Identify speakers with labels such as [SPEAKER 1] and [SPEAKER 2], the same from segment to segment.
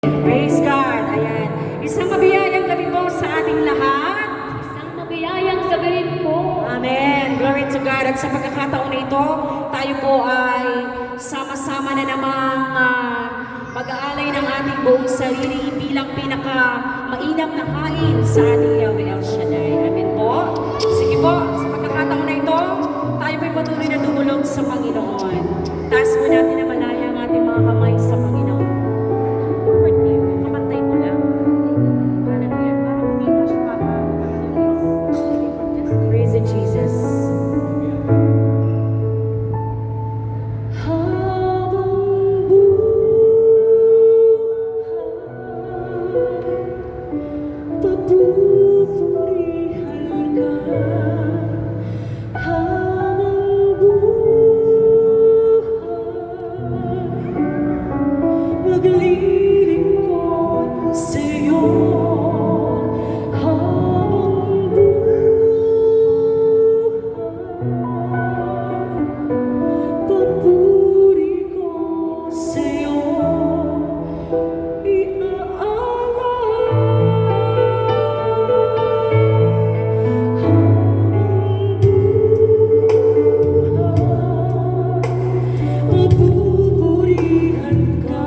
[SPEAKER 1] Praise God. Ayan. Isang mabiyayang gabi po sa ating lahat.
[SPEAKER 2] Isang mabiyayang gabi rin po.
[SPEAKER 1] Amen. Glory to God. At sa pagkakataon na ito, tayo po ay sama-sama na namang mag-aalay ng ating buong sarili bilang pinaka-mainam na hain sa ating Yahweh El Shaddai. Amen po. Sige po, sa pagkakataon na ito, tayo po'y patuloy na dumulog sa Panginoon. Taas po natin na malaya ang ating mga kamay sa Panginoon. Kapantay mo lang. Hallelujah. Para umino siya praise in Jesus.
[SPEAKER 3] Papuri ko sa'yo, habang buhay, papupurihan ka.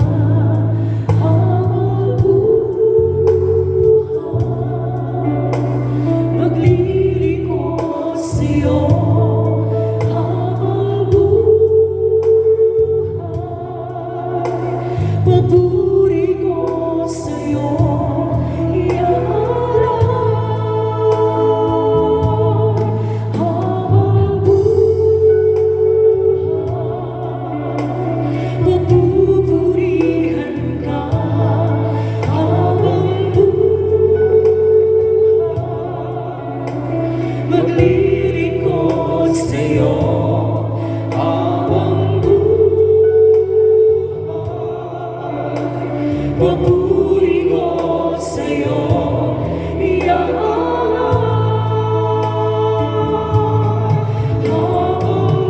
[SPEAKER 3] Habang buhay, maglilingkod sa'yo. Papuri ko sa'yo, habang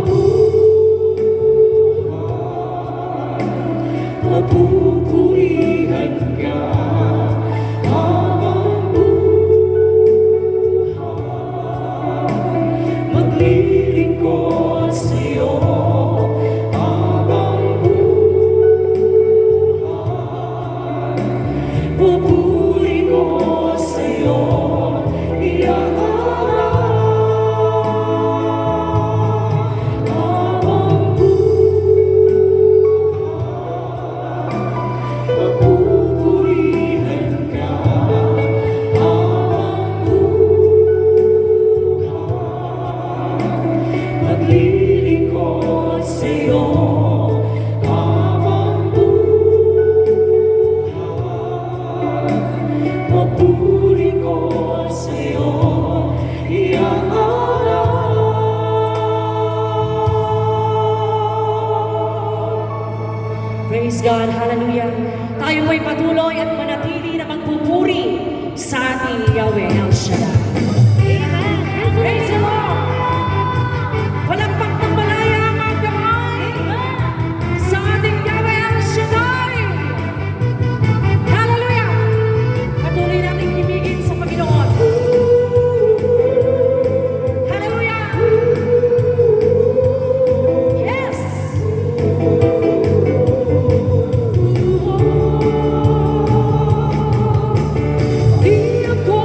[SPEAKER 3] buhay, papupurihan ka. Habang buhay, maglilingkod sa'yo. Papuri ko sa'yo,
[SPEAKER 1] Praise God. Hallelujah. Tayo po'y patuloy at manatili na magpupuri sa ating Yahweh El Shaddai. Amen. Praise the Lord. Walang pagpapalaya ang mga kamay sa ating Yahweh El Shaddai. Hallelujah. Patuloy natin ibigin sa Panginoon. Hallelujah. Yes. Di ako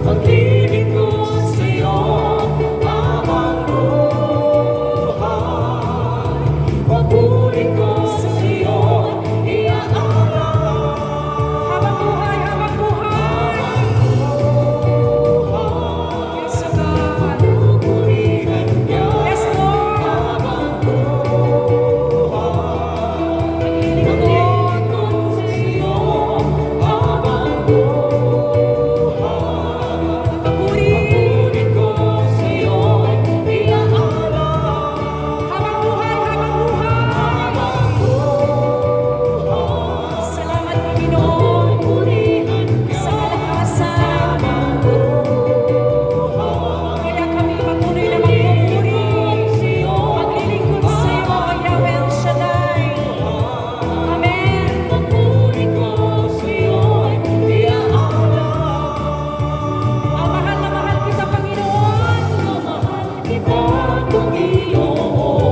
[SPEAKER 3] Maglilingkod sa'yo habang buhay. Papuri ko sa'yo iaalay.
[SPEAKER 1] Habang buhay, habang buhay. Yes, O God.
[SPEAKER 3] Pupurihan niya
[SPEAKER 1] Yes, Lord.
[SPEAKER 3] habang buhay. Maglilingkod sa'yo habang buhay.
[SPEAKER 1] Papuri.
[SPEAKER 3] Papuri ko sa'yo iaalay.
[SPEAKER 1] Habang buhay, habang buhay.
[SPEAKER 3] Habang buhay.
[SPEAKER 1] Salamat, Panginoon,
[SPEAKER 3] Pupurihan ka
[SPEAKER 1] sa kalakasan.
[SPEAKER 3] habang buhay.
[SPEAKER 1] Kaya kami patuloy na magpupuri. Maglilingkod sa iyo, Yahweh El Shaddai. Amen.
[SPEAKER 3] Papuri ko sa'yo iaalay.
[SPEAKER 1] Ang mahal na mahal kita, Panginoon.
[SPEAKER 3] Kita, Panginoon.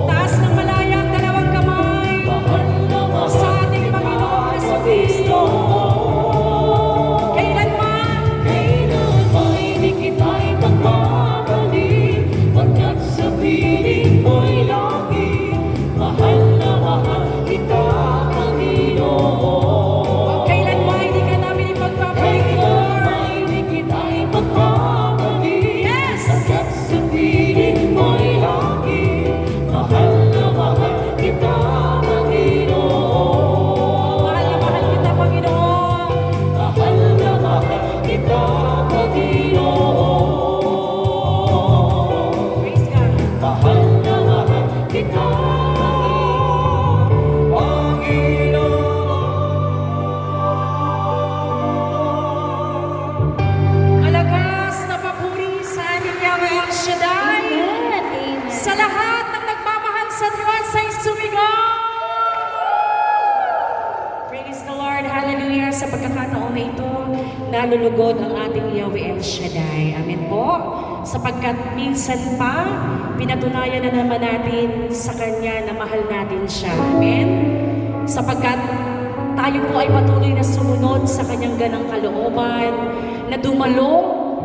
[SPEAKER 1] Taas ng malaya ang dalawang kamay
[SPEAKER 3] Mahal na mahal
[SPEAKER 1] sa ating Panginoon Jesucristo. Kailanman,
[SPEAKER 3] Kailanman di kita'y magmamahalin, pagkat sa piling mo'y langit. Mahal na mahal kita, Panginoon.
[SPEAKER 1] kailanman hindi ka namin ipagpapalit, Lord.
[SPEAKER 3] Kailanman di kita'y magmamahalin,
[SPEAKER 1] Yes!
[SPEAKER 3] pagkat sa piling mo'y langit. Mahal na mahal kita, Panginoon.
[SPEAKER 1] Mahal na mahal kita, Panginoon.
[SPEAKER 3] Mahal na mahal kita, Panginoon.
[SPEAKER 1] Praise God.
[SPEAKER 3] Mahal na mahal kita, Panginoon.
[SPEAKER 1] Malagas na papuri sa ating Yahweh El Shaddai.
[SPEAKER 2] Amen. Amen.
[SPEAKER 1] Sa lahat ng nagmamahal sa Diyos ay sumigaw! Praise the Lord, hallelujah. Sa pagkakataon na ito, nalulugod ang ating Yahweh El Shaddai. Amen po. Sapagkat minsan pa, pinatunayan na naman natin sa Kanya na mahal natin siya. Amen. Sapagkat tayo po ay patuloy na sumunod sa Kanyang ganang kalooban, na dumalo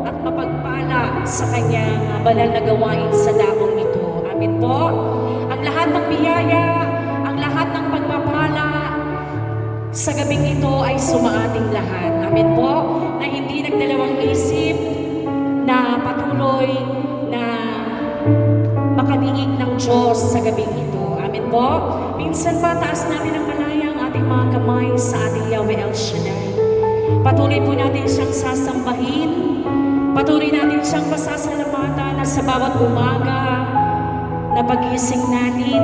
[SPEAKER 1] at mapagpala sa Kanyang banal na gawain sa dakong ito. Amen po. Ang lahat ng biyaya, ang lahat ng pagpapala sa gabing ito ay sumaating lahat. Amen po. Na hindi nagdalawang isip na patuloy na makaniig ng Diyos sa gabing ito. Amen po. Minsan pa, taas natin ang malaya ang ating mga kamay sa ating Yahweh El Shaddai. Patuloy po natin siyang sasambahin. Patuloy natin siyang pasasalamatan na sa bawat umaga na pagising natin,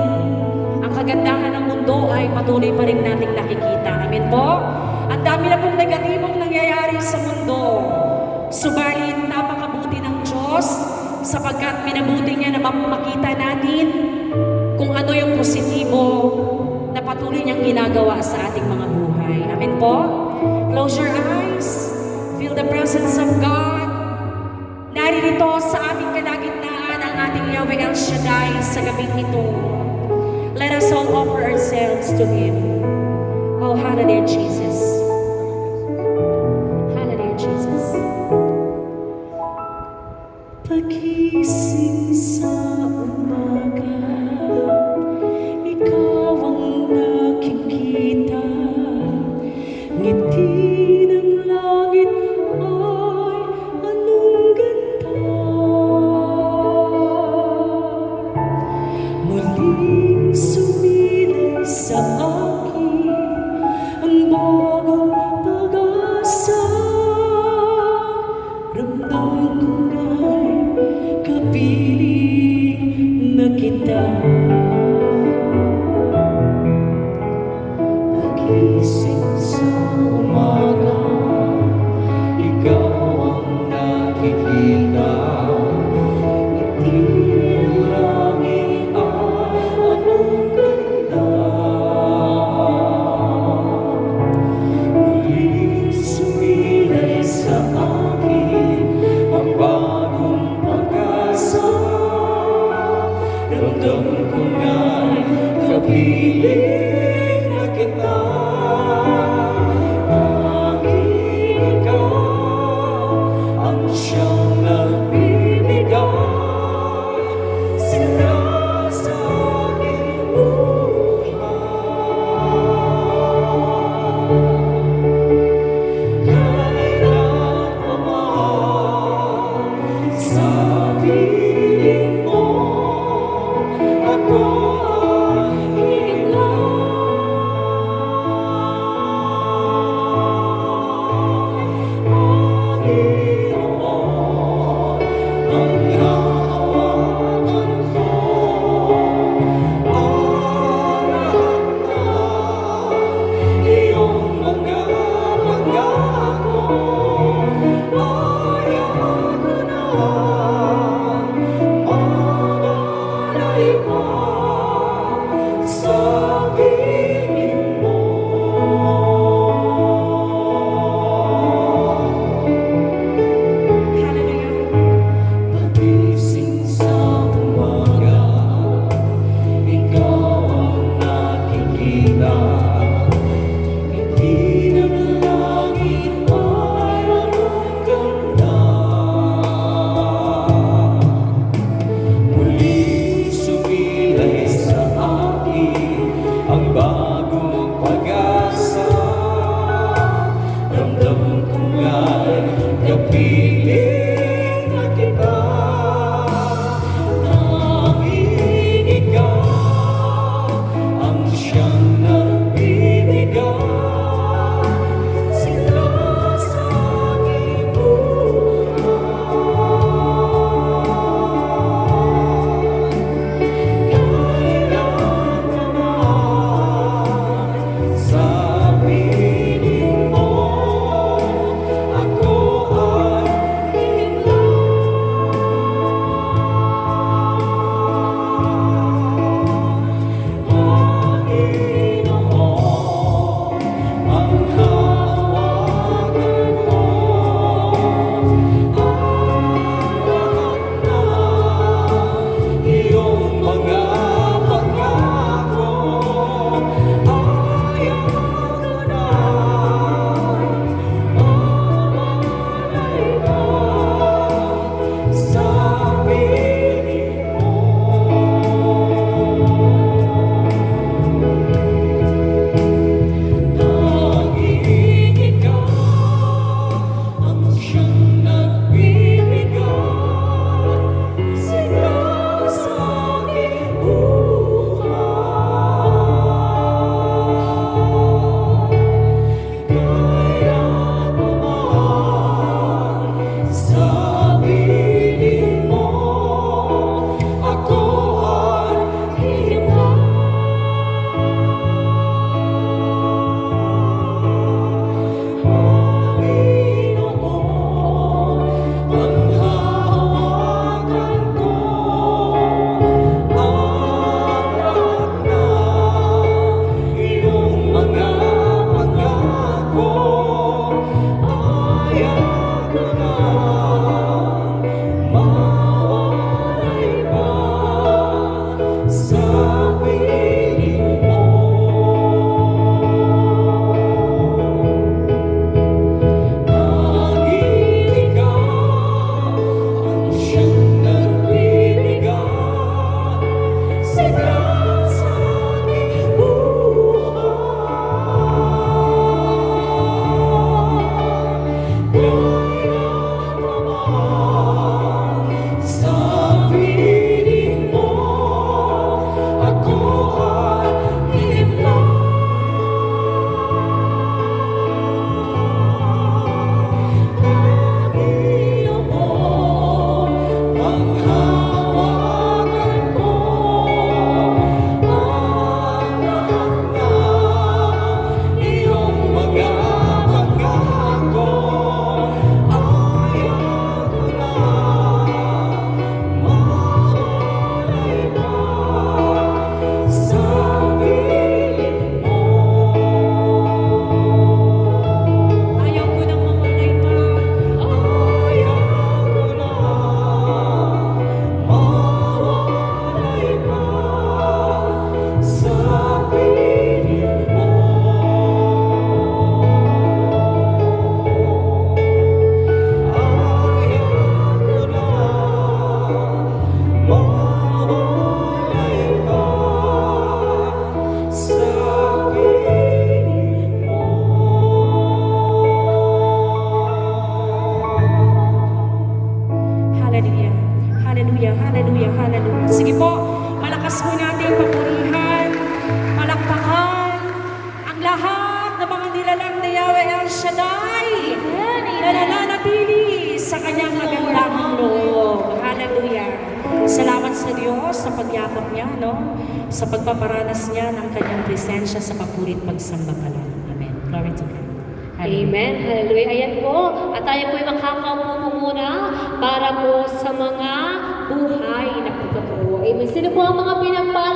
[SPEAKER 1] ang kagandahan ng mundo ay patuloy pa rin nating nakikita. Amen po? Ang dami na pong negatibong nangyayari sa mundo. Subalit, napakabuti ng Diyos sapagkat minabuti niya na makita natin kung ano yung positibo na patuloy niyang ginagawa sa ating mga buhay. Amen po? Close your eyes. Feel the presence of God. Naririto sa ating kalagitnaan ang ating Yahweh El Shaddai sa gabing ito. Let us all offer ourselves to Him. Oh, hallelujah, Jesus. Hallelujah, Jesus. Pagising sa umaga, ikaw ang nakikita. Ngiti ng langit ay anong ganda. Muling sumilay sa akin ang bagong pag-asa. Ramdam ko nga'y kapiling na kita.
[SPEAKER 3] Pagising sa umaga, ikaw ang nakikita. Ngiti ng langit ay anong ganda. Muling sumilay sa akin ang bagong pag-asa. Ramdam ko nga'y kapiling na kita. Tanging ikaw ko na mawalay pa sa piling mo. Tanging ikaw ang siyang nagbibigay sikat sa aking buhay. Kahit ano pa man sa piling mo, ako ay himlay. Pag-iyo mo ang hawakan ko, ang lahat ng iyong mga pangako. Ayaw ko na mawalay pa sa piling mo.
[SPEAKER 1] Ayaw ko nang mamalay pa.
[SPEAKER 3] Ayaw ko na mawalay pa sa piling mo. Ayaw ko na mawalay pa sa piling mo.
[SPEAKER 1] Hallelujah. Hallelujah. Hallelujah. Hallelujah. Sige po, malakas mo natin papurihan, palakpakan, ang lahat ng mga nilalang ni Yahweh El Shaddai na nananatili sa kanyang magandang loob. Hallelujah. Salamat sa Diyos sa pagyakap niya, no? Sa pagpaparanas niya ng kanyang presensya sa papurit pagsamba pa lang. Amen. Glory to God. Hallelujah.
[SPEAKER 2] Amen. Hallelujah. Ayan po. At tayo po ay makakaupo po muna para po sa mga buhay na pagkatuo. Amen. Sino po ang mga pinagpala?